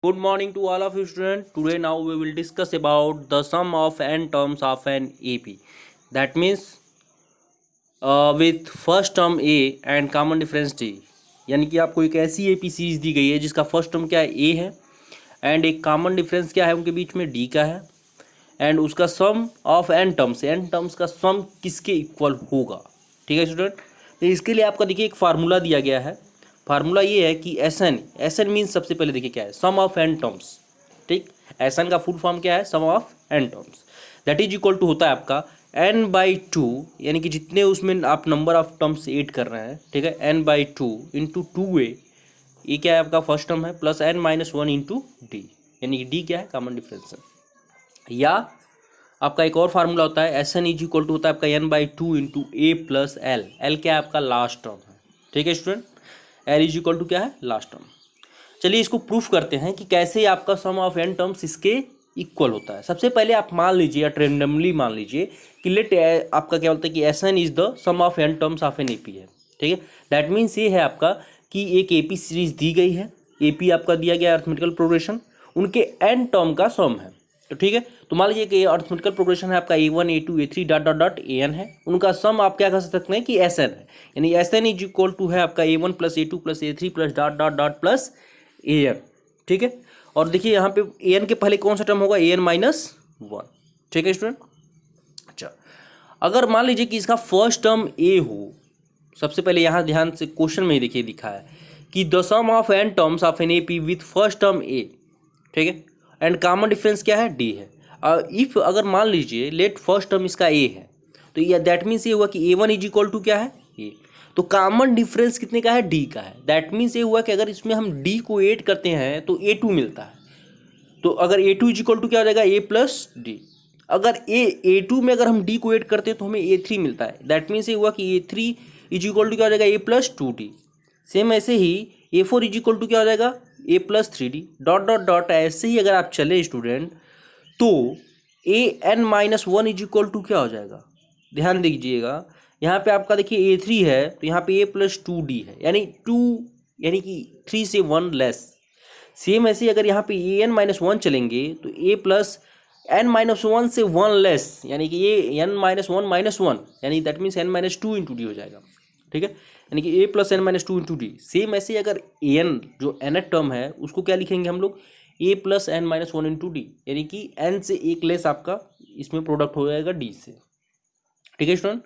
Good morning to all of you students. Today now we will discuss about the sum of n terms of an AP. That means with first term A and common difference D. यानी कि आपको एक ऐसी AP series दी गई है जिसका first term क्या है A है एंड एक कॉमन डिफरेंस क्या है उनके बीच में D का है एंड उसका सम ऑफ एन टर्म्स का सम किसके इक्वल होगा। ठीक है स्टूडेंट, तो इसके लिए आपका देखिए एक फार्मूला दिया गया है। फार्मूला ये है कि एस एन मीन्स सबसे पहले देखिए क्या है, सम ऑफ एन टर्म्स। ठीक, एस एन का फुल फॉर्म क्या है, sum of N terms. That is equal to होता है आपका एन बाई टू, यानी कि जितने उसमें आप नंबर ऑफ टर्म्स ऐड कर रहे हैं, ठीक है, N by two into two A, ये क्या है आपका फर्स्ट टर्म है, plus N minus one into D, यानी कि डी क्या है, कॉमन डिफरेंस है। या आपका एक और फार्मूला होता है S N is equal to होता है आपका N by two into A plus L. L क्या है आपका, लास्ट टर्म है। ठीक है student, L is equal to क्या है, लास्ट टर्म। चलिए इसको प्रूफ करते हैं कि कैसे आपका सम ऑफ एन टर्म्स इसके इक्वल होता है। सबसे पहले आप मान लीजिए या रेंडमली मान लीजिए कि लेट आपका क्या बोलता है कि S N is the sum of N terms of N AP है। ठीक है, दैट मीन्स ये है आपका कि एक एपी सीरीज दी गई है, एपी आपका दिया गया अरिथमेटिकल प्रोग्रेशन, उनके एन टर्म का सम है। तो ठीक है, तो मान लीजिए कि अरिथमेटिकल प्रोग्रेशन है आपका A1 A2 A3 dot dot dot AN है, उनका सम आप क्या कर सकते हैं कि SN है, यानी SN इज इक्वल टू है आपका A1 plus A2 plus A3 plus dot dot dot plus AN। ठीक है, और देखिए यहाँ पे AN के पहले कौन सा टर्म होगा, AN माइनस वन। ठीक है स्टूडेंट, अच्छा अगर मान लीजिए कि इसका फर्स्ट टर्म A हो, सबसे पहले यहाँ ध्यान से क्वेश्चन में ही देखिए लिखा है कि the sum of N terms of N AP with first term A। ठीक है, एंड कॉमन डिफरेंस क्या है, डी है। इफ अगर मान लीजिए लेट फर्स्ट टर्म इसका ए है, तो ये दैट मीन्स ये हुआ कि A1 इज इक्वल टू क्या है, ए। तो कॉमन डिफरेंस कितने का है, डी का है। दैट मीन्स ये हुआ कि अगर इसमें हम डी को ऐड करते हैं तो A2 मिलता है। तो अगर A2 इज इक्वल टू क्या हो जाएगा, ए प्लस डी। अगर A2 में अगर हम डी को ऐड करते हैं तो हमें A3 मिलता है। दैट मीन्स ये हुआ कि A3 इज इक्वल टू क्या हो जाएगा, A plus two D. Same ऐसे ही A4 इज इक्वल टू क्या हो जाएगा, A plus three D dot dot dot. ऐसे ही अगर आप चले स्टूडेंट तो AN minus one is equal to क्या हो जाएगा, ध्यान दीजिएगा यहाँ पे आपका देखिए A3 है तो यहाँ पे ए प्लस टू डी है, यानी टू यानी कि थ्री से वन लेस। सेम ऐसे ही अगर यहाँ पे AN माइनस वन चलेंगे तो A plus N minus one से वन लेस, यानी कि ये एन माइनस वन, यानी that means N minus two into D हो जाएगा। ठीक है, यानी कि A plus N minus two into D. Same ऐसे ही अगर एन जो एन टर्म है उसको क्या लिखेंगे हम लोग, A plus N minus one into D, यानी कि एन से एक लेस आपका इसमें प्रोडक्ट हो जाएगा डी से। ठीक है स्टूडेंट,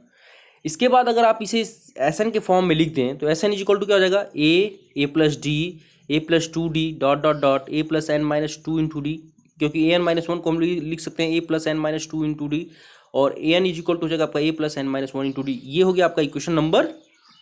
इसके बाद अगर आप इसे एस एन के फॉर्म में लिख दें तो S N is equal to क्या हो जाएगा, A plus D A plus two D dot dot dot A plus N minus two into D, क्योंकि ए एन माइनस वन को हम लिख सकते हैं A plus N minus two into D, और A N is equal to हो जाएगा आपका A plus N minus one into D. ये हो गया आपका इक्वेशन नंबर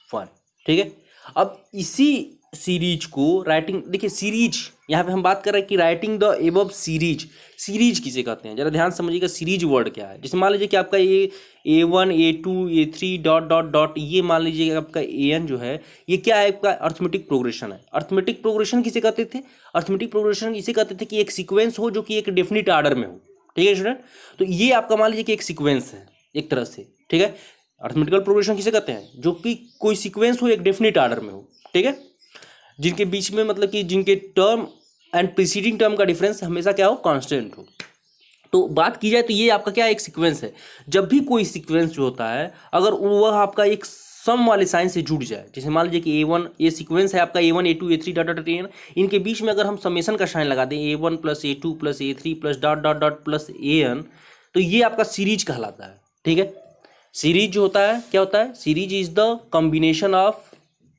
वन। ठीक है, अब इसी सीरीज को राइटिंग, देखिए सीरीज यहाँ पे हम बात कर रहे हैं कि writing the above series. Series किसे कहते हैं, जरा ध्यान समझिएगा सीरीज वर्ड क्या है। जैसे मान लीजिए कि आपका ये A1 A2 A3 dot dot dot, ये मान लीजिए आपका AN जो है ये क्या है, आपका अर्थमेटिक प्रोग्रेशन है। अर्थमेटिक प्रोग्रेशन किसे कहते थे, अर्थमेटिक प्रोग्रेशन इसे कहते थे कि एक सीक्वेंस हो जो कि एक डेफिनिट आर्डर में हो। ठीक है स्टूडेंट, तो ये आपका मान लीजिए कि एक सीक्वेंस है एक तरह से। ठीक है, अर्थमेटिकल प्रोग्रेशन किसे कहते हैं, जो कि कोई सीक्वेंस हो एक डेफिनिट आर्डर में हो। ठीक है, जिनके बीच में मतलब कि जिनके टर्म एंड प्रीसीडिंग टर्म का डिफरेंस हमेशा क्या हो, कांस्टेंट हो। तो बात की जाए तो ये आपका क्या एक सीक्वेंस है। जब भी कोई सीक्वेंस जो होता है अगर वह आपका एक सम वाले साइन से जुड़ जाए, जैसे मान लीजिए कि A1 ये सीक्वेंस है आपका A1 A2 A3 dot dot AN, इनके बीच में अगर हम समेशन का साइन लगा दें A1 plus A2 plus A3 plus dot dot dot plus AN, तो ये आपका सीरीज कहलाता है। ठीक है, सीरीज जो होता है क्या होता है, series is the combination of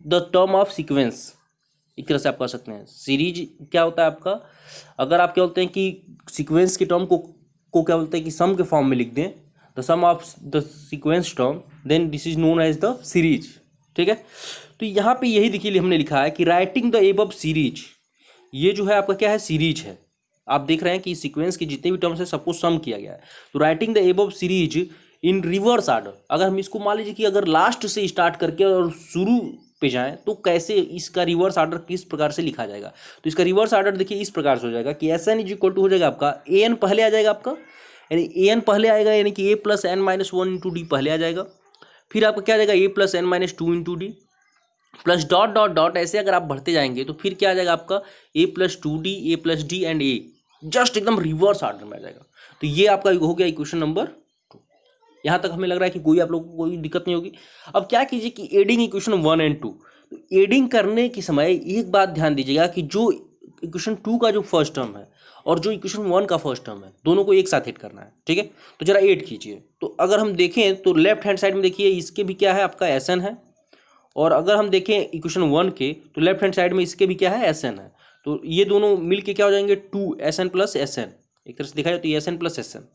the term of sequence. एक तरह से आप कह सकते हैं सीरीज क्या होता है आपका, अगर आप क्या बोलते हैं कि सीक्वेंस के टर्म को क्या बोलते हैं कि सम के फॉर्म में लिख दें, the sum of the sequence term, then this is known as the series. ठीक है, तो यहाँ पे यही देखिए हमने लिखा है कि राइटिंग द एबव सीरीज, ये जो है आपका क्या है, सीरीज है। आप देख रहे हैं कि सीक्वेंस के जितने भी टर्म्स है सबको सम किया गया है। तो writing the above series in reverse order, अगर हम इसको मान लीजिए कि अगर लास्ट से स्टार्ट करके और शुरू पे जाएं तो कैसे इसका रिवर्स आर्डर किस प्रकार से लिखा जाएगा। तो इसका रिवर्स आर्डर देखिए इस प्रकार से हो जाएगा कि S N is equal to हो जाएगा आपका AN पहले आ जाएगा आपका, यानी AN पहले आएगा, यानी कि A plus N minus one into D पहले आ जाएगा। फिर आपका क्या आ जाएगा, A plus N minus two into D. Plus dot dot dot, ऐसे अगर आप बढ़ते जाएंगे तो फिर क्या आ जाएगा आपका A plus two D, A plus D and A, just एकदम रिवर्स ऑर्डर में आ जाएगा। तो ये आपका हो गया इक्वेशन नंबर 2। यहाँ तक हमें लग रहा है कि कोई आप लोग को कोई दिक्कत नहीं होगी। अब क्या कीजिए कि एडिंग इक्वेशन 1 एंड 2, तो एडिंग करने के समय एक बात ध्यान दीजिएगा कि जो इक्वेशन 2 का जो फर्स्ट टर्म है और जो इक्वेशन 1 का फर्स्ट टर्म है, दोनों को एक साथ ऐड करना है, ठीक है। तो जरा ऐड कीजिए। तो अगर हम देखें तो लेफ्ट हैंड साइड में देखिए इसके भी क्या है आपका एस एन है, और अगर हम देखें इक्वेशन 1 के तो लेफ्ट हैंड साइड में इसके भी क्या है एस एन है। तो ये दोनों मिल के क्या हो जाएंगे 2 S N plus S N, एक तरह से देखा जाए तो S N plus S N.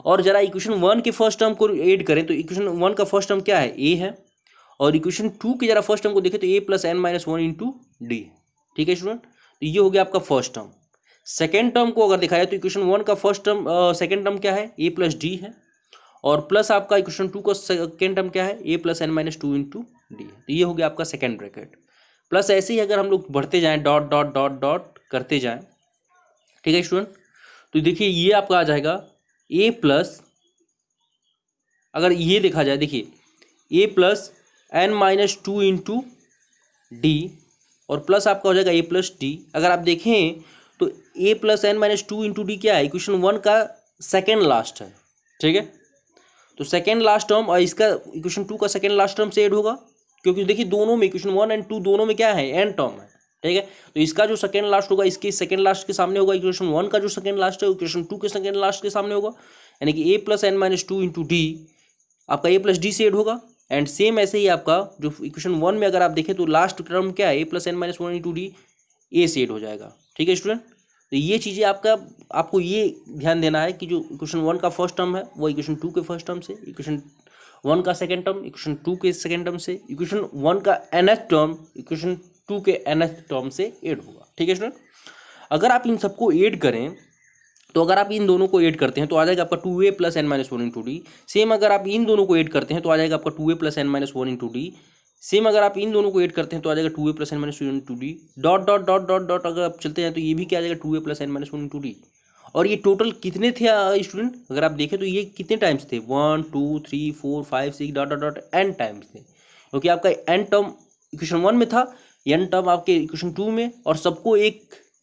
और जरा इक्वेशन 1 के फर्स्ट टर्म को ऐड करें तो इक्वेशन 1 का फर्स्ट टर्म क्या है ए है, और इक्वेशन 2 के जरा फर्स्ट टर्म को देखें तो A plus N minus one into D, ठीक है स्टूडेंट। तो ये हो गया आपका फर्स्ट टर्म। सेकेंड टर्म को अगर दिखाया जाए तो इक्वेशन 1 का फर्स्ट टर्म सेकेंड टर्म क्या है ए प्लस डी है, और प्लस आपका इक्वेशन 2 का सेकेंड टर्म क्या है A plus N minus two into D है। तो ये हो गया आपका सेकेंड ब्रैकेट। प्लस ऐसे ही अगर हम लोग बढ़ते जाएं डॉट डॉट डॉट डॉट करते जाएं, ठीक है स्टूडेंट। तो देखिए ये आपका आ जाएगा ए प्लस, अगर ये देखा जाए देखिए A plus N minus two into D, और प्लस आपका हो जाएगा ए प्लस डी। अगर आप देखें तो A plus N minus two into D क्या है इक्वेशन 1 का सेकेंड लास्ट है, ठीक है। तो सेकेंड लास्ट टर्म और इसका इक्वेशन 2 का सेकेंड लास्ट टर्म से ऐड होगा, क्योंकि देखिए दोनों में इक्वेशन 1 एंड 2 दोनों में क्या है एन टर्म है, ठीक है। तो इसका जो सेकेंड लास्ट होगा इसके सेकेंड लास्ट के सामने होगा, इक्वेशन 1 का जो सेकेंड लास्ट है इक्वेशन 2 के सेकेंड लास्ट के सामने होगा, यानी कि A plus N minus two into D आपका ए प्लस डी से ऐड होगा। एंड सेम ऐसे ही आपका जो इक्वेशन 1 में अगर आप देखें तो लास्ट टर्म क्या है A plus N minus one into D, A से ऐड हो जाएगा, ठीक है स्टूडेंट। तो ये चीज़ें आपको ये ध्यान देना है कि जो इक्वेशन 1 का फर्स्ट टर्म है वो इक्वेशन 2 के फर्स्ट टर्म से, इक्वेशन 1 का सेकेंड टर्म इक्वेशन 2 के सेकेंड टर्म से, इक्वेशन 1 का nth टर्म इक्वेशन 2 के nth टर्म से ऐड होगा, ठीक है स्टूडेंट। अगर आप इन सबको ऐड करें तो अगर आप इन दोनों को ऐड करते हैं तो आ जाएगा आपका 2a plus N minus one into D. Same अगर आप इन दोनों को ऐड करते हैं तो आ जाएगा आपका 2a plus N minus one into D. Same अगर आप इन दोनों को ऐड करते हैं तो आ जाएगा 2a plus N minus one into D. Dot dot dot dot dot अगर आप चलते हैं तो ये भी क्या आ जाएगा 2a plus N minus one into D. और ये टोटल कितने थे स्टूडेंट, अगर आप देखें तो ये कितने टाइम्स थे 1 2 3 4 5 6 dot dot dot n times थे, क्योंकि आपका एन टर्म इक्वेशन 1 में था, एन टर्म आपके इक्वेशन 2 में, और सबको एक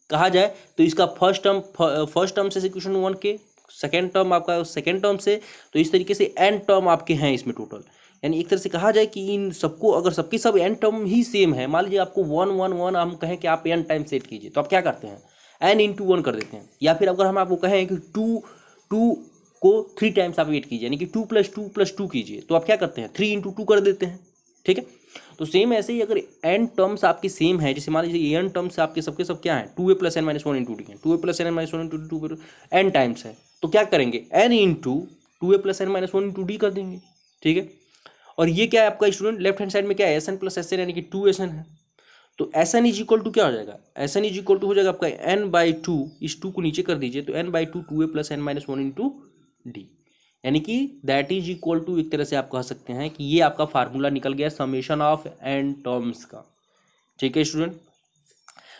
कहा जाए तो इसका फर्स्ट टर्म से इक्वेशन 1 के, सेकेंड टर्म आपका सेकेंड टर्म से, तो इस तरीके से एन टर्म आपके हैं इसमें टोटल। यानी एक तरह से कहा जाए कि इन सबको अगर सबके सब एन टर्म ही सेम है, मान लीजिए आपको 1 1 1 हम कहें कि आप एन टाइम सेट कीजिए, तो आप क्या करते हैं एन इंटू 1 कर देते हैं। या फिर अगर हम आपको कहें कि 2 को 3 टाइम्स आप एड कीजिए, यानी कि 2 प्लस टू कीजिए, तो आप क्या करते हैं 3 इंटू 2 कर देते हैं, ठीक है। तो सेम ऐसे ही अगर एन टर्म्स आपके सेम है, जैसे मान लीजिए एन टर्म्स आपके सबके सब क्या है 2a plus N minus one into D है, 2a plus N minus one into d 2 n times है, तो क्या करेंगे n into 2a plus N minus one into d कर देंगे, ठीक है। और ये क्या है आपका स्टूडेंट लेफ्ट हैंड साइड में क्या है S N plus S n, यानी कि 2SN है। तो S N is equal to क्या हो जाएगा, s N is equal to हो जाएगा आपका एन बाई टू, इस 2 को नीचे कर दीजिए तो n by two 2a plus N minus one into D, यानी कि दैट इज इक्वल टू, एक तरह से आप कह सकते हैं कि ये आपका फार्मूला निकल गया समेशन ऑफ एन टर्म्स का, ठीक है स्टूडेंट।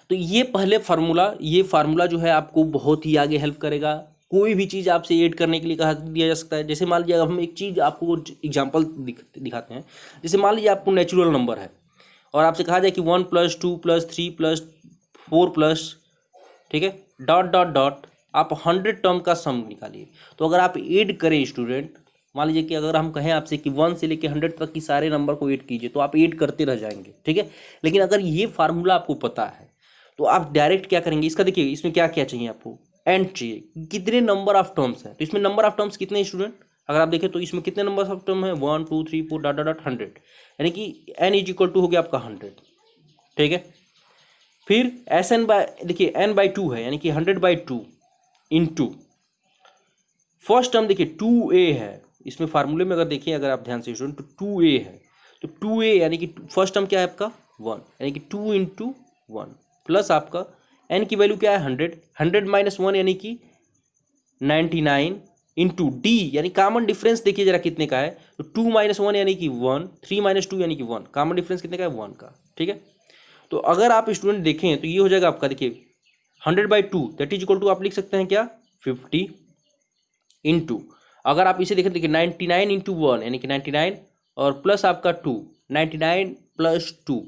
तो ये पहले फार्मूला जो है आपको बहुत ही आगे हेल्प करेगा। कोई भी चीज़ आपसे ऐड करने के लिए कहा दिया जा सकता है। जैसे मान लीजिए हम एक चीज़ आपको एग्जाम्पल दिखाते हैं, जैसे मान लीजिए आपको नेचुरल नंबर है और आपसे कहा जाए कि 1 प्लस 2 प्लस 3 प्लस 4 प्लस, ठीक है, डॉट डॉट डॉट आप 100 टर्म का सम निकालिए। तो अगर आप ऐड करें स्टूडेंट, मान लीजिए कि अगर हम कहें आपसे कि 1 से लेकर 100 तक की सारे नंबर को ऐड कीजिए, तो आप ऐड करते रह जाएंगे, ठीक है। लेकिन अगर ये फार्मूला आपको पता है तो आप डायरेक्ट क्या करेंगे, इसका देखिए इसमें क्या क्या चाहिए आपको, एंड चाहिए कितने नंबर ऑफ टर्म्स हैं। तो इसमें नंबर ऑफ टर्म्स कितने स्टूडेंट, अगर आप देखें तो इसमें कितने नंबर ऑफ टर्म है 1 2 3 4 डॉट डॉट 100, यानी कि एन इज इक्वल टू हो गया आपका 100, ठीक है। फिर एस एन बाय देखिए एन बाई टू है, यानी कि 100 by two into first term देखिए 2a है, इसमें फार्मूले में अगर देखिए अगर आप ध्यान से स्टूडेंट तो 2a है, तो 2a यानी कि फर्स्ट टर्म क्या है आपका 1, यानी कि 2 इंटू 1 प्लस आपका n की वैल्यू क्या है 100, 100 माइनस 1 यानी कि 99 इंटू d, यानी कॉमन डिफरेंस देखिए जरा कितने का है, तो 2 माइनस 1 यानी कि 1, 3 माइनस 2 यानी कि 1, कॉमन डिफरेंस कितने का है 1 का, ठीक है। तो अगर आप स्टूडेंट देखें तो ये हो जाएगा आपका देखिए 100 by two that is equal to आप लिख सकते हैं क्या 50 इंटू, अगर आप इसे देखें देखिए 99 इंटू 1 यानी कि 99 और प्लस आपका 2, 99 प्लस 2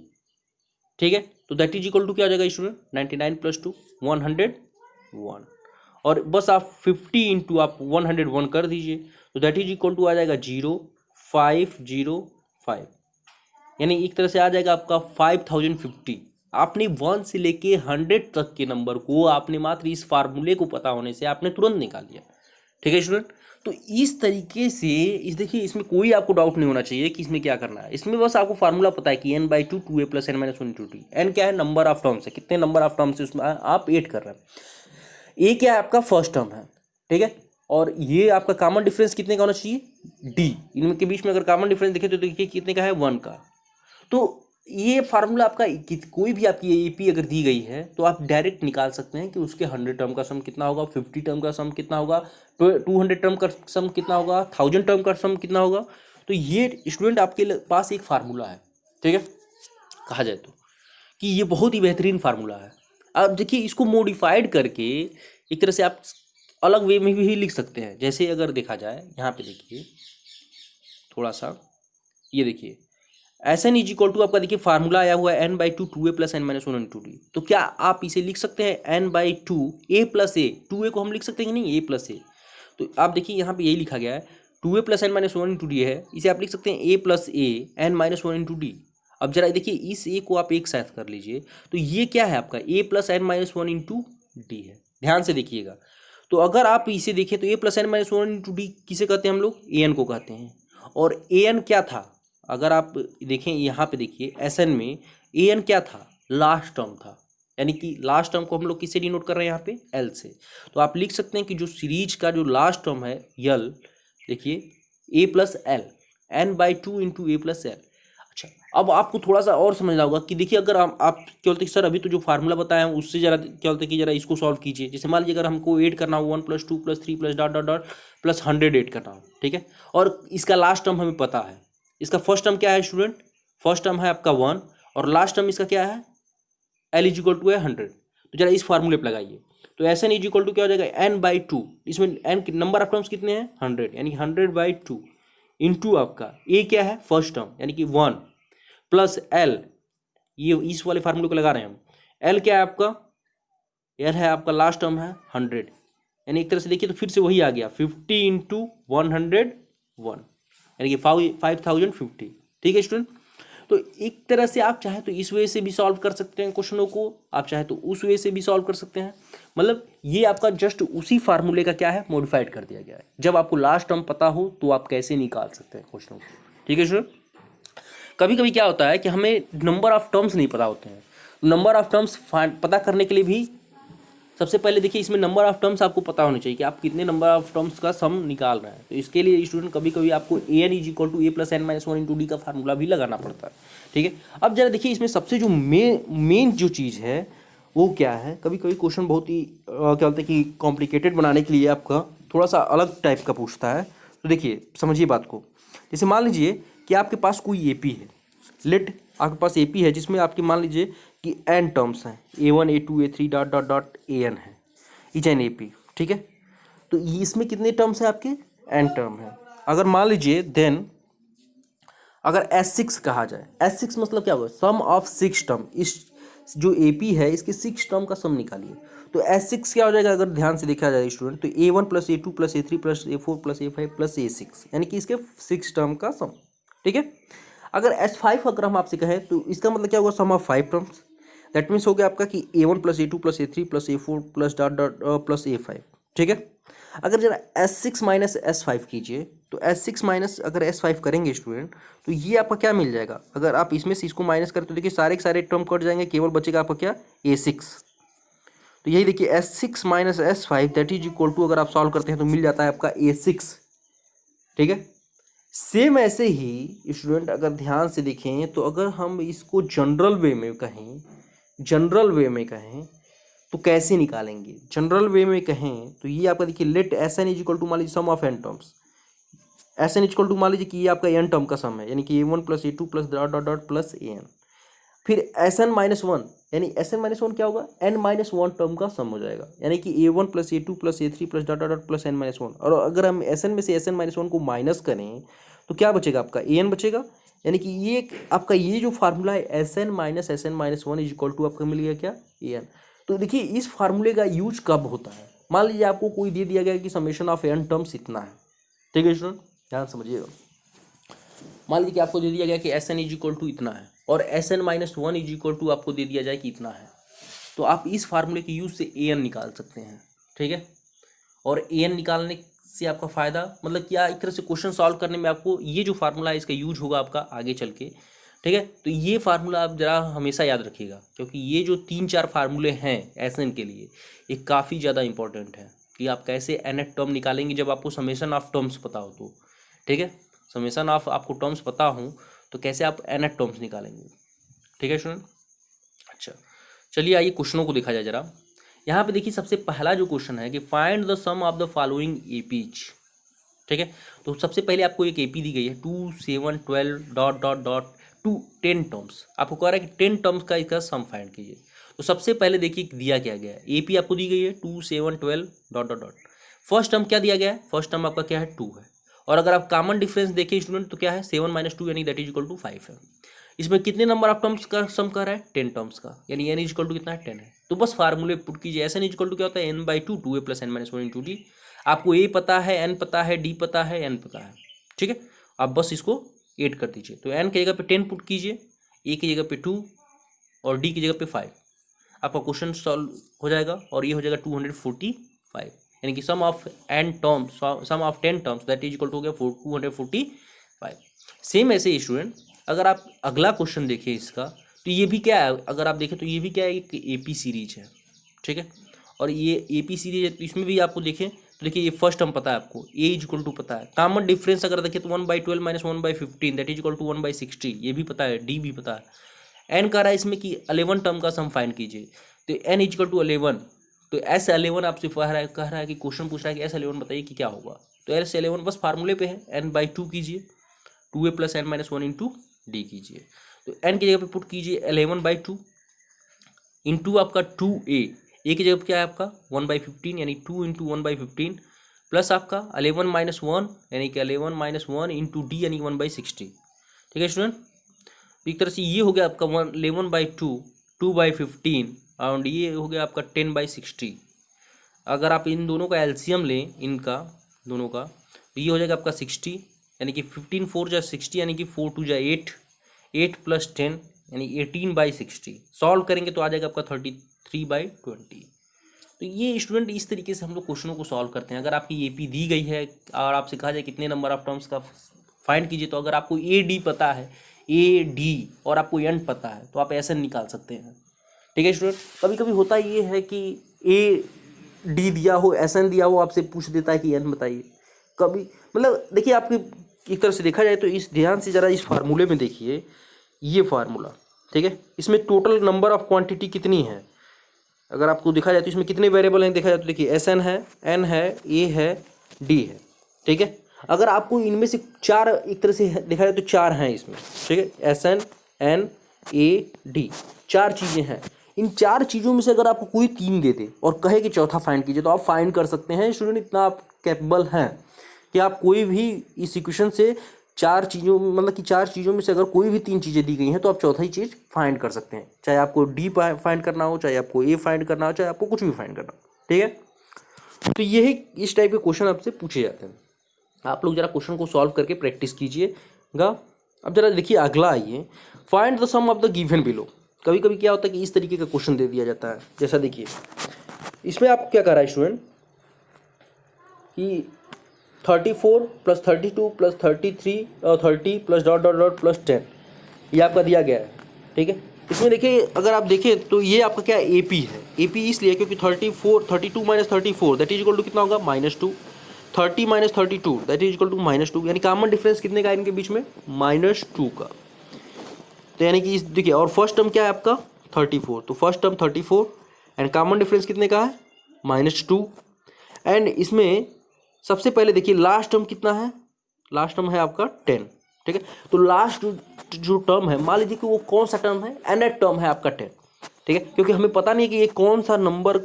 ठीक है। तो दैट इज इक्वल टू क्या हो जाएगा स्टूडेंट, 99 प्लस 2 101, और बस आप 50 इंटू आप 101 कर दीजिए, तो दैट इज इक्वल टू आ जाएगा 0505, यानी एक तरह से आ जाएगा आपका 5050। आपने 1 से लेके 100 तक के नंबर को आपने मात्र इस फार्मूले को पता होने से आपने तुरंत निकाल लिया। ठीक है स्टूडेंट, तो इस तरीके से इस देखिए इसमें कोई आपको डाउट नहीं होना चाहिए कि इसमें क्या करना है। इसमें बस आपको फार्मूला पता है कि n/2 2a + n - 1 × t। n क्या है, नंबर ऑफ टर्म्स है, कितने नंबर ऑफ टर्म्स है उसमें आप ऐड कर रहे हैं। ए क्या है, आपका फर्स्ट टर्म है, ठीक है, और ये आपका कॉमन डिफरेंस कितने का होना चाहिए, डी। इनके बीच में अगर कॉमन डिफरेंस देखें तो देखिए कितने का है, 1 का। तो ये फार्मूला आपका कोई भी आपकी एपी अगर दी गई है तो आप डायरेक्ट निकाल सकते हैं कि उसके 100 टर्म का सम कितना होगा, 50 टर्म का सम कितना होगा, 200 टर्म का सम कितना होगा, 1000 टर्म का सम कितना होगा। तो ये स्टूडेंट आपके पास एक फार्मूला है, ठीक है, कहा जाए तो कि ये बहुत ही बेहतरीन फार्मूला है। अब देखिए इसको मॉडिफाइड करके एक तरह से आप अलग वे में भी लिख सकते हैं। जैसे अगर देखा जाए यहाँ पे देखिए थोड़ा सा, ये देखिए s N is equal to आपका देखिए फार्मूला आया हुआ है n/2 2a + n - 1 × t। तो क्या आप इसे लिख सकते हैं n/2 a + a, 2a को हम लिख सकते हैं कि नहीं, a + a। तो आप देखिए यहाँ पे यही लिखा गया है 2a + n - 1 × t है, इसे आप लिख सकते हैं a + a n - 1 × t। अब जरा देखिए इस a को आप एक साथ कर लीजिए, तो ये क्या है आपका a + n - 1 × d है। ध्यान से देखिएगा, तो अगर आप इसे देखें तो a + n - 1 × d किसे कहते हैं हम लोग, an को कहते हैं। और an क्या था, अगर आप देखें यहाँ पे देखिए एस एन में an क्या था, लास्ट टर्म था, यानी कि लास्ट टर्म को हम लोग किससे डिनोट कर रहे हैं यहाँ पे, l से। तो आप लिख सकते हैं कि जो सीरीज का जो लास्ट टर्म है l, देखिए a + l, n/2 × a + l। अच्छा, अब आपको थोड़ा सा और समझना होगा कि देखिए अगर आप क्या बोलते हैं सर अभी तो जो फार्मूला बताया है उससे जरा क्या बोलते हैं कि जरा इसको सॉल्व कीजिए। जैसे मान लीजिए अगर हमको ऐड करना हो 1 + 2 + 3 + dot dot dot plus 100 add करना हो, ठीक है, और इसका लास्ट टर्म हमें पता है। इसका फर्स्ट टर्म क्या है स्टूडेंट, फर्स्ट टर्म है आपका 1, और लास्ट टर्म इसका क्या है, l = 100। तो जरा इस फार्मूले पर लगाइए, तो S N is equal to क्या हो जाएगा, n/2, इसमें n नंबर ऑफ टर्म्स कितने हैं, 100, यानी 100/2 इंटू आपका a क्या है, फर्स्ट टर्म यानी कि 1 प्लस l, ये इस वाले फार्मूले को लगा रहे हैं हम। l क्या है आपका, l है आपका लास्ट टर्म है 100, यानी एक तरह से देखिए तो फिर से वही आ गया 50 × 101, यानी कि 5050। ठीक है स्टूडेंट, तो एक तरह से आप चाहे तो इस वे से भी सॉल्व कर सकते हैं क्वेश्चनों को, आप चाहे तो उस वे से भी सॉल्व कर सकते हैं। मतलब ये आपका जस्ट उसी फार्मूले का क्या है, मॉडिफाइड कर दिया गया है। जब आपको लास्ट टर्म पता हो तो आप कैसे निकाल सकते हैं क्वेश्चनों को। ठीक है स्टूडेंट, कभी कभी क्या होता है कि हमें नंबर ऑफ टर्म्स नहीं पता होते हैं। नंबर ऑफ टर्म्स पता करने के लिए भी सबसे पहले देखिए इसमें नंबर ऑफ टर्म्स आपको पता होने चाहिए कि आप कितने नंबर ऑफ टर्म्स का सम निकाल रहे हैं। तो इसके लिए स्टूडेंट कभी कभी आपको an = a + n - 1 × d का फार्मूला भी लगाना पड़ता है। ठीक है, अब जरा देखिए इसमें सबसे जो मेन जो चीज़ है वो क्या है, कभी कभी क्वेश्चन बहुत ही क्या बोलते हैं कि कॉम्प्लिकेटेड बनाने के लिए आपका थोड़ा सा अलग टाइप का पूछता है। तो देखिए समझिए बात को, जैसे मान लीजिए कि आपके पास कोई AP है, लेट आपके पास AP है जिसमें आपके मान लीजिए कि n टर्म्स हैं, a1 a2 a3 dot dot dot an है, इच एन AP, ठीक है। तो इसमें कितने टर्म्स हैं आपके, n टर्म है। अगर मान लीजिए देन अगर S6 कहा जाए, S6 मतलब क्या होगा, सम ऑफ 6 टर्म। इस जो AP है इसके 6 टर्म का सम निकालिए। तो S6 क्या हो जाएगा, अगर ध्यान से देखा जाए स्टूडेंट, तो a1 + a2 + a3 + a4 + a5 + a6, यानी कि इसके 6 टर्म का सम। ठीक है, अगर S5 अगर हम आपसे कहें तो इसका मतलब क्या होगा, सम ऑफ 5 टर्म्स। दैट मीन्स हो गया आपका कि a1 + a2 + a3 + a4 + dot dot plus a5। ठीक है, अगर जरा S6 - S5 कीजिए, तो S6 - अगर S5 करेंगे स्टूडेंट, तो ये आपका क्या मिल जाएगा, अगर आप इसमें से इसको माइनस करें तो देखिए सारे के सारे टर्म कट जाएंगे, केवल बचेगा आपका क्या, A6। तो यही देखिए S6 - S5 that is equal to, अगर आप सॉल्व करते हैं तो मिल जाता है आपका A6। ठीक है, सेम ऐसे ही स्टूडेंट अगर ध्यान से देखें तो अगर हम इसको जनरल वे में कहें, जनरल वे में कहें तो कैसे निकालेंगे। जनरल वे में कहें तो ये आपका देखिए let S N is equal to मान लीजिए sum of n terms, S N is equal to मान लीजिए कि ये आपका n टर्म का सम है, यानी कि a1 + a2 + dot dot dot plus an। फिर Sn - 1, यानी Sn - 1 क्या होगा, n - 1 टर्म का सम हो जाएगा, यानी कि a1 + a2 + a3 + dot dot dot plus n - 1। और अगर हम Sn में से Sn - 1 को माइनस करें तो क्या बचेगा आपका, an बचेगा, यानी कि ये आपका ये जो फार्मूला है S n minus one is equal to आपका मिल गया क्या ए एन। तो देखिए इस फार्मूले का यूज कब होता है, मान लीजिए आपको कोई दे दिया गया कि समेशन ऑफ एन टर्म्स इतना है, ठीक है स्टूडेंट ध्यान समझिएगा। मान लीजिए कि आपको दे दिया गया कि S N is equal to इतना है और s n minus one is equal to आपको दे दिया जाए कि इतना है, तो आप इस फार्मूले के यूज से ए एन निकाल सकते हैं, ठीक है। और ए एन निकालने से आपका फ़ायदा मतलब क्या, एक तरह से क्वेश्चन सॉल्व करने में आपको ये जो फार्मूला है इसका यूज होगा आपका आगे चल के, ठीक है। तो ये फार्मूला आप जरा हमेशा याद रखिएगा, क्योंकि ये जो 3-4 फार्मूले हैं एस एन के लिए ये काफ़ी ज़्यादा इंपॉर्टेंट है कि आप कैसे एन एट टर्म निकालेंगे जब आपको समेशन ऑफ टर्म्स पता हो तो, ठीक है। समेशन ऑफ आपको टर्म्स पता हो तो कैसे आप एन एट टर्म्स निकालेंगे, ठीक है स्टूडेंट। अच्छा चलिए आइए क्वेश्चनों को देखा जाए जरा। यहाँ पे देखिए सबसे पहला जो क्वेश्चन है कि find the sum of the following APs, ठीक है। तो सबसे पहले आपको एक एपी दी गई है 2, 7, 12 dot dot dot to 10 terms, आपको कह रहा है कि 10 टर्म्स का इसका सम फाइंड कीजिए। तो सबसे पहले देखिए दिया क्या गया है, एपी आपको दी गई है 2, 7, 12 dot dot dot. First term क्या दिया गया है, फर्स्ट टर्म आपका क्या है 2 है, और अगर आप कॉमन डिफरेंस देखें स्टूडेंट तो क्या है 7 माइनस 2 यानी दैट इज इक्वल टू 5 है। इसमें कितने नंबर ऑफ टर्म्स का सम कर रहा है 10 टर्म्स का, यानी एन इज इक्वल टू कितना है 10 है। तो बस फार्मूले पुट कीजिए, s N is equal to क्या होता है n/2 2a plus n minus one into d. आपको ए पता है, एन पता है, डी पता है, एन पता है, ठीक है। आप बस इसको ऐड कर दीजिए, तो एन की जगह पे 10 पुट कीजिए, ए की जगह पे 2 और डी की जगह पे 5, आपका क्वेश्चन सॉल्व हो जाएगा और ये हो जाएगा 245, यानी कि sum of N terms sum of 10 terms that is equal to हो गया 245। सेम ऐसे स्टूडेंट अगर आप अगला क्वेश्चन देखें इसका, तो ये भी क्या है, अगर आप देखें तो ये भी क्या है एक एपी सीरीज है, ठीक है। और ये एपी सीरीज है तो इसमें भी आपको देखें तो देखिए ये फर्स्ट टर्म पता है आपको ए इज इक्वल टू पता है, कॉमन डिफरेंस अगर देखें तो 1/12 minus 1/15 that is equal to 1/60 ये भी पता है, डी भी पता है। एन कह रहा है इसमें कि 11 टर्म का सम फाइंड कीजिए, तो एन इज इक्वल टू 11, तो एस 11 आपसे कह रहा है कि क्वेश्चन पूछ रहा है कि एस 11 बताइए कि क्या होगा। तो एस 11 बस फार्मूले पे है n/2 कीजिए, 2a plus n minus one into D कीजिए। तो n की जगह पे पुट कीजिए 11/2 इंटू आपका 2a, ए की जगह पे क्या है आपका 1/15 यानी 2 इंटू 1/15 प्लस आपका 11 माइनस 1 यानी कि 11 माइनस 1 इंटू डी यानी 1/60, ठीक है स्टूडेंट। तो एक तरह से ये हो गया आपका 11/2 2/15 और ये हो गया आपका 10/60। अगर आप इन दोनों का एलसीएम लें, इनका दोनों का, तो ये हो जाएगा आपका 60 यानी कि 15 4 जा 60 यानी कि 4 2 जा 8, 8 प्लस 10 यानी 18/60। सॉल्व करेंगे तो आ जाएगा आपका 33/20। तो ये स्टूडेंट इस तरीके से हम लोग क्वेश्चनों को सॉल्व करते हैं। अगर आपकी एपी दी गई है और आपसे कहा जाए कितने नंबर ऑफ टर्म्स का फाइंड कीजिए, तो अगर आपको ए डी पता है, ए डी और आपको एन पता है तो आप ऐसे निकाल सकते हैं, ठीक है स्टूडेंट। कभी कभी होता ये है कि ए डी दिया हो, एस एन दिया हो, आपसे पूछ देता है कि एन बताइए। कभी मतलब देखिए आपकी एक तरह से देखा जाए तो इस ध्यान से ज़रा इस फार्मूले में देखिए, ये फार्मूला, ठीक है, इसमें टोटल नंबर ऑफ क्वांटिटी कितनी है अगर आपको देखा जाए तो इसमें कितने वेरिएबल हैं देखा जाए तो देखिए एस एन है, एन है, ए है, डी है, ठीक है। अगर आपको इनमें से 4 एक तरह से देखा जाए तो 4 हैं इसमें, ठीक है, एस एन, एन, ए, डी 4 चीज़ें हैं। इन 4 चीज़ों में से अगर आपको कोई 3 दे दे और कहे कि चौथा फाइंड कीजिए, तो आप फाइंड कर सकते हैं स्टूडेंट। इतना आप कैपेबल हैं कि आप कोई भी इस इक्वेशन से 4 चीज़ों मतलब कि 4 चीज़ों में से अगर कोई भी 3 चीज़ें दी गई हैं तो आप चौथा ही चीज़ फाइंड कर सकते हैं, चाहे आपको डी फाइंड करना हो, चाहे आपको ए फाइंड करना हो, चाहे आपको कुछ भी फाइंड करना हो, ठीक है। तो यही इस टाइप के क्वेश्चन आपसे पूछे जाते हैं। आप लोग जरा क्वेश्चन को सॉल्व करके प्रैक्टिस कीजिएगा। अब जरा देखिए अगला आइए, find the sum of the given below. कभी कभी क्या होता है कि इस तरीके का क्वेश्चन दे दिया जाता है, जैसा देखिए इसमें आपको क्या कर रहा है स्टूडेंट कि 34 प्लस 32 प्लस 33 और 30 plus dot dot dot plus 10 ये आपका दिया गया है, ठीक है। इसमें देखिए अगर आप देखें तो ये आपका क्या ए पी है, ए पी इसलिए क्योंकि 32 minus 34 that is equal to कितना होगा -2, 30 minus 32 that is equal to -2, यानी कॉमन डिफरेंस कितने का है इनके बीच में -2 का। तो यानी कि देखिए और फर्स्ट टर्म क्या है आपका 34, तो first term 34 and common difference कितने का है -2। एंड इसमें सबसे पहले देखिए लास्ट टर्म कितना है, लास्ट टर्म है आपका 10, ठीक है। तो लास्ट जो टर्म है मान लीजिए कि वो कौन सा टर्म है, nth टर्म है आपका 10, ठीक है, क्योंकि हमें पता नहीं है कि ये कौन सा नंबर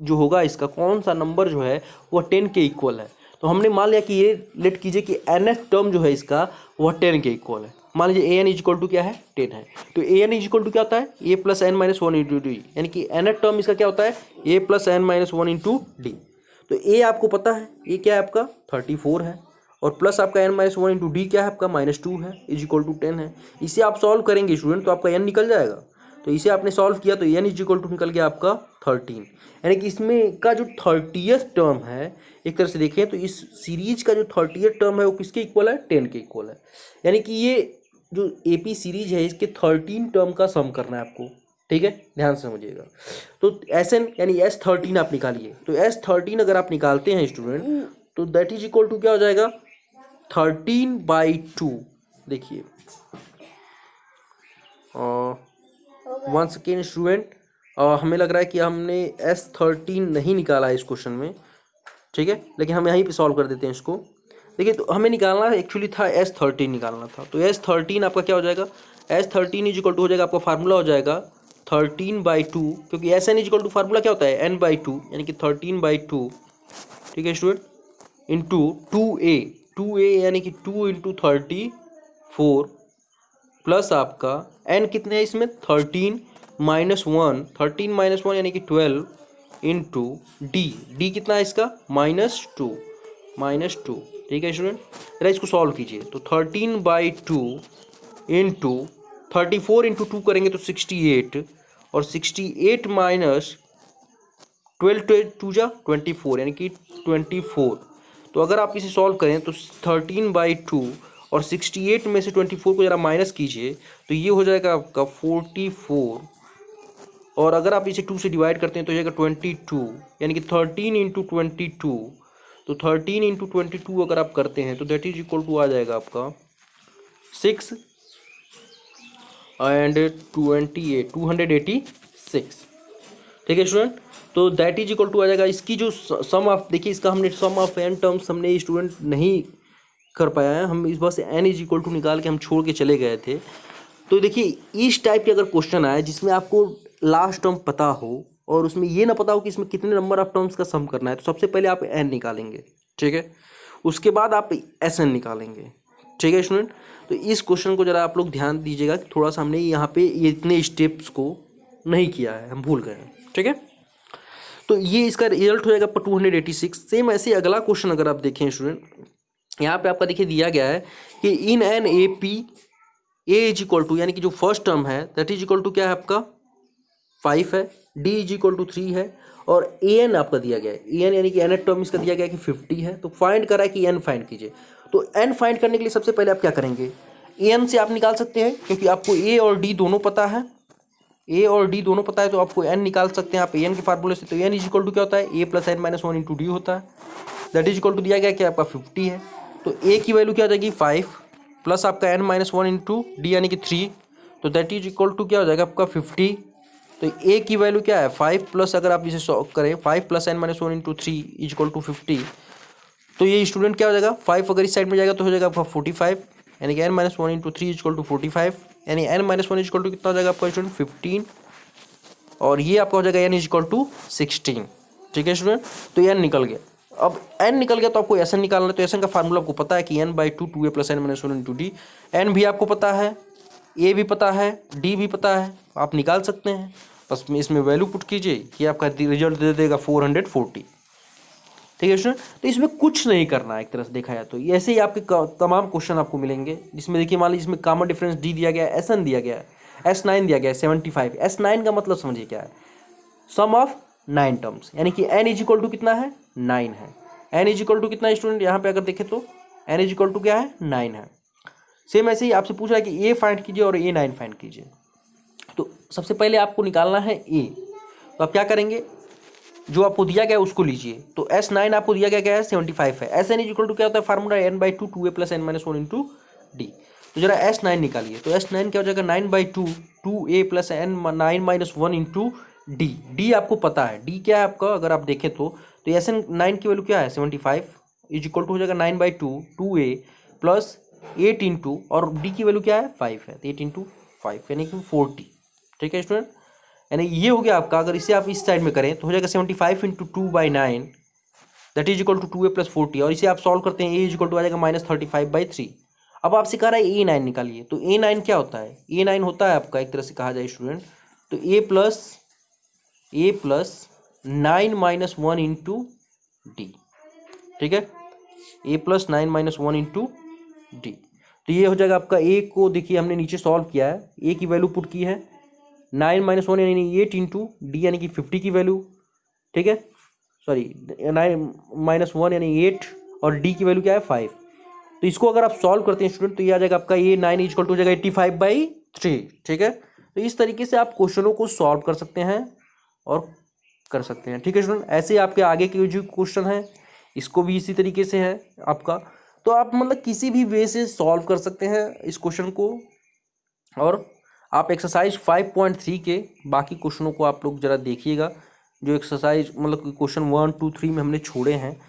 जो होगा, इसका कौन सा नंबर जो है वह 10 के इक्वल है। तो हमने मान लिया कि ये लेट कीजिए कि nth टर्म जो है इसका वह 10 के इक्वल है। मान लीजिए A N is equal to क्या है 10 है, तो A N is equal to क्या होता है A plus N minus one into D, यानी कि एन टर्म इसका क्या होता है A plus N minus one into D. तो ए आपको पता है ए क्या है आपका 34 है, और प्लस आपका n minus one into D क्या है आपका -2 है, इज इक्वल टू 10 है। इसे आप सॉल्व करेंगे स्टूडेंट तो आपका एन निकल जाएगा। तो इसे आपने सॉल्व किया तो एन इज इक्वल टू निकल गया आपका 13, यानी कि इसमें का जो 30th टर्म है एक तरह से देखें तो इस सीरीज का जो 30th टर्म है वो किसके इक्वल है 10 के इक्वल है। यानी कि ये जो एपी सीरीज है इसके 13 टर्म का सम करना है आपको, ठीक है, ध्यान से समझिएगा। तो एस एन यानी S13 आप निकालिए, तो S13 अगर आप निकालते हैं स्टूडेंट तो दैट इज इक्वल टू क्या हो जाएगा 13/2। देखिए वन सेकेंड स्टूडेंट, हमें लग रहा है कि हमने S13 नहीं निकाला है इस क्वेश्चन में, ठीक है, लेकिन हम यहीं पे सॉल्व कर देते हैं इसको। देखिए तो हमें निकालना एक्चुअली था S13 निकालना था, तो S13 आपका क्या हो जाएगा S13 इज इक्वल टू हो जाएगा आपका फार्मूला हो जाएगा 13/2, क्योंकि s N is equal to formula क्या होता है n/2, यानी कि 13/2, ठीक है स्टूडेंट, इंटू 2a यानी कि 2 इंटू 34 प्लस आपका n कितने है इसमें 13 -1 यानी कि 12 इंटू डी कितना है इसका -2, ठीक है स्टूडेंट। जरा इसको सॉल्व कीजिए तो 13/2 इंटू 34 इंटू 2 करेंगे तो 68, और 68 माइनस 12 टू जा 24 यानी कि 24। तो अगर आप इसे सॉल्व करें तो 13/2 और 68 में से 24 को ज़रा माइनस कीजिए तो ये हो जाएगा आपका 44, और अगर आप इसे 2 से डिवाइड करते हैं तो हो जाएगा 22, यानी कि 13 इंटू 22। तो 13 इंटू 22 अगर आप करते हैं तो दैट इज इक्वल टू आ जाएगा आपका 6 एंड 28 286, ठीक है स्टूडेंट। तो दैट इज इक्वल टू आ जाएगा इसकी जो सम ऑफ, देखिए इसका हमने सम ऑफ एन टर्म्स हमने स्टूडेंट नहीं कर पाया है, हम इस बार से एन इज इक्वल टू निकाल के हम छोड़ के चले गए थे। तो देखिए इस टाइप के अगर क्वेश्चन आए जिसमें आपको लास्ट टर्म पता हो और उसमें ये ना पता हो कि इसमें कितने नंबर ऑफ टर्म्स का सम करना है, तो सबसे पहले आप एन निकालेंगे, ठीक है, उसके बाद आप एस एन निकालेंगे, ठीक है स्टूडेंट। तो इस क्वेश्चन को ज़रा आप लोग ध्यान दीजिएगा कि थोड़ा सा हमने यहाँ पे ये इतने स्टेप्स को नहीं किया है, हम भूल गए हैं, ठीक है। तो ये इसका रिजल्ट हो जाएगा आपका 286। सेम ऐसे अगला क्वेश्चन अगर आप देखें स्टूडेंट, यहाँ पे आपका देखिए दिया गया है कि in an A P a is equal to, यानी कि जो फर्स्ट टर्म है दैट इज इक्वल टू क्या है आपका 5 है, डी इज इक्वल टू 3 है, और ए एन आपका दिया गया है, ए एन यानी कि एन टर्म इसका दिया गया है कि 50 है। तो फाइंड करा है कि एन फाइंड कीजिए। तो एन फाइंड करने के लिए सबसे पहले आप क्या करेंगे, ए एन से आप निकाल सकते हैं क्योंकि आपको ए और डी दोनों पता है, ए और डी दोनों पता है तो आपको एन निकाल सकते हैं आप एन के फार्मूले से। तो एन इज इक्वल टू क्या होता है A plus N minus 1 into D होता है, दैट इज इक्वल टू दिया गया कि आपका 50 है। तो ए की वैल्यू क्या हो जाएगी 5 प्लस आपका एन माइनस 1 इंटू डी यानी कि 3, तो दैट इज इक्वल टू क्या हो जाएगा आपका 50। तो ए की वैल्यू क्या है 5 प्लस, अगर आप इसे सॉल्व करें 5 plus N minus 1 into 3 is equal to 50, तो ये स्टूडेंट क्या हो जाएगा 5 अगर इस साइड में जाएगा तो हो जाएगा आपका 45, यानी कि n minus 1 into 3 is equal to 45, यानी n minus 1 is equal to कितना हो जाएगा आपका स्टूडेंट 15, और ये आपका हो जाएगा एन इज इक्वल टू 16, ठीक है स्टूडेंट। तो एन निकल गया। अब एन निकल गया तो आपको एस एन निकालना है। तो एस एन का फार्मूला आपको पता है कि n/2 2a plus N minus 1 into d, n भी आपको पता है, ए भी पता है, डी भी पता है, आप निकाल सकते हैं। बस इसमें वैल्यू पुट कीजिए कि आपका रिजल्ट दे देगा 440, ठीक है स्टूडेंट। तो इसमें कुछ नहीं करना है एक तरह से देखा जाए तो, ऐसे ही आपके तमाम क्वेश्चन आपको मिलेंगे जिसमें देखिए मान लीजिए इसमें कॉमन डिफरेंस डी दिया गया है, एस एन दिया गया है, S9 दिया गया है 75। S9 का मतलब समझिए क्या है, सम ऑफ 9 टर्म्स, यानी कि n इज इक्वल टू कितना है 9 है। n इज इक्वल टू कितना है स्टूडेंट, यहाँ पे अगर देखें तो n इज इक्वल टू क्या है 9 है। सेम ऐसे ही आपसे पूछ रहा है कि a फाइंड कीजिए और A9 फाइंड कीजिए। तो सबसे पहले आपको निकालना है a, तो आप क्या करेंगे, जो आपको दिया गया है उसको लीजिए। तो S9 आपको दिया गया है 75 है। Sn इज इक्वल टू क्या होता है formula n/2 2a plus N minus 1 into D. तो जरा S9 निकालिए। तो S9 क्या हो जाएगा 9/2 2a plus n 9 minus 1 into d. D आपको पता है, डी क्या है आपका अगर आप देखें तो Sn9 की वैल्यू क्या है 75 इज इक्वल टू हो जाएगा 9/2 2a प्लस 8 इंटू, और डी की वैल्यू क्या है 5 है, तो 8 इंटू 5 यानी कि 40, ठीक है स्टूडेंट। यानी ये हो गया आपका, अगर इसे आप इस साइड में करें तो हो जाएगा 75 into 2/9 that is equal to 2a plus 40, और इसे आप सॉल्व करते हैं a इज इक्वल टू आ जाएगा -35/3। अब आपसे कह रहा है A9 निकालिए, तो A9 क्या होता है? A9 होता है आपका एक तरह से कहा जाए स्टूडेंट तो A+9 - 1 इंटू डी, ठीक है, A+9 - 1 इंटू डी। तो ये हो जाएगा आपका A को, देखिए हमने नीचे सॉल्व किया है, A की वैल्यू पुट की है 9 - 1 यानी 8 इंटू डी यानी कि 50 की वैल्यू, ठीक है, सॉरी 9 - 1 यानी 8 और डी की वैल्यू क्या है 5। तो इसको अगर आप सॉल्व करते हैं स्टूडेंट तो ये आ जाएगा आपका A9 इक्वल टू हो जाएगा 85/3, ठीक है। तो इस तरीके से आप क्वेश्चनों को सॉल्व कर सकते हैं और कर सकते हैं, ठीक है स्टूडेंट। ऐसे ही आपके आगे के जो क्वेश्चन है इसको भी इसी तरीके से है आपका, तो आप मतलब किसी भी वे से सॉल्व कर सकते हैं इस क्वेश्चन को। और आप एक्सरसाइज 5.3 के बाकी क्वेश्चनों को आप लोग जरा देखिएगा, जो एक्सरसाइज मतलब कि क्वेश्चन 1, 2, 3 में हमने छोड़े हैं।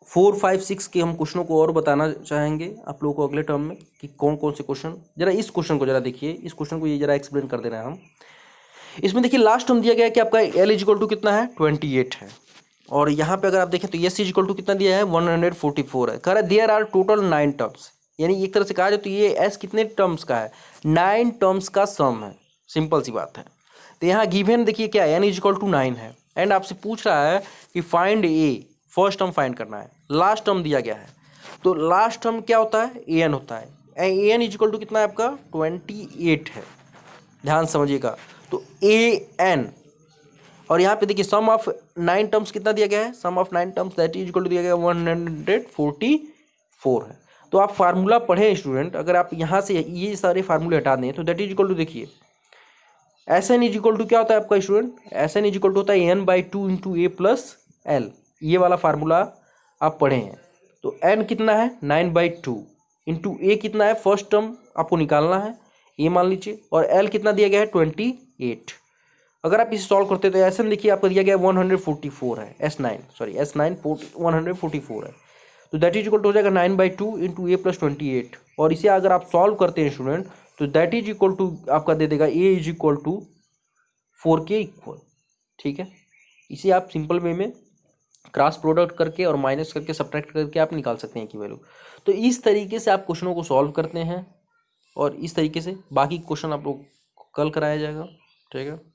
4, 5, 6 के हम क्वेश्चनों को और बताना चाहेंगे आप लोगों को अगले टर्म में कि कौन कौन से क्वेश्चन। जरा इस क्वेश्चन को जरा देखिए, इस क्वेश्चन को ये जरा एक्सप्लेन कर दे रहे हैं हम। इसमें देखिए लास्ट टर्म दिया गया है कि आपका L इक्वल टू कितना है 28 है, और यहाँ पे अगर आप देखें तो S इक्वल टू कितना दिया है 144 है। कह रहा है देयर आर टोटल 9 टर्म्स, यानी एक तरह से कहा जाए तो ये S कितने टर्म्स का है 9 टर्म्स का सम है, सिंपल सी बात है। तो यहाँ गिवन देखिए क्या N इक्वल टू 9 है, एंड आपसे पूछ रहा है कि find A, first term find करना है, लास्ट टर्म दिया गया है। तो लास्ट टर्म क्या होता है AN होता है, AN इक्वल टू कितना है आपका 28 है, ध्यान समझिएगा। तो AN, और यहाँ पे देखिए सम ऑफ 9 टर्म्स कितना दिया गया है, sum of 9 terms that is equal to दिया गया 144 है। तो आप फार्मूला पढ़ें स्टूडेंट, अगर आप यहाँ से ये सारे फार्मूले हटा दें तो दैट इज इक्वल टू देखिए Sn इज इक्वल टू क्या होता है आपका student, Sn is equal to होता है n/2 into A plus L, ये वाला फार्मूला आप पढ़े हैं। तो n कितना है 9/2 इंटू A कितना है, फर्स्ट टर्म आपको निकालना है ये मान लीजिए, और L कितना दिया गया है 28। अगर आप इसे सॉल्व करते हैं तो Sn देखिए आपको दिया गया है 144 है, S9 144 है। तो दैट इज इक्वल टू हो जाएगा 9/2 इंटू A प्लस 28, और इसे अगर आप सॉल्व करते हैं स्टूडेंट तो दैट इज इक्वल टू आपका दे देगा A इज इक्वल टू 4 के इक्वल, ठीक है। इसे आप सिंपल वे में क्रॉस प्रोडक्ट करके और माइनस करके सब्ट्रैक्ट करके आप निकाल सकते हैं की वैल्यू। तो इस तरीके से आप क्वेश्चनों को सॉल्व करते हैं, और इस तरीके से बाकी क्वेश्चन आप लोग कल कराया जाएगा, ठीक है।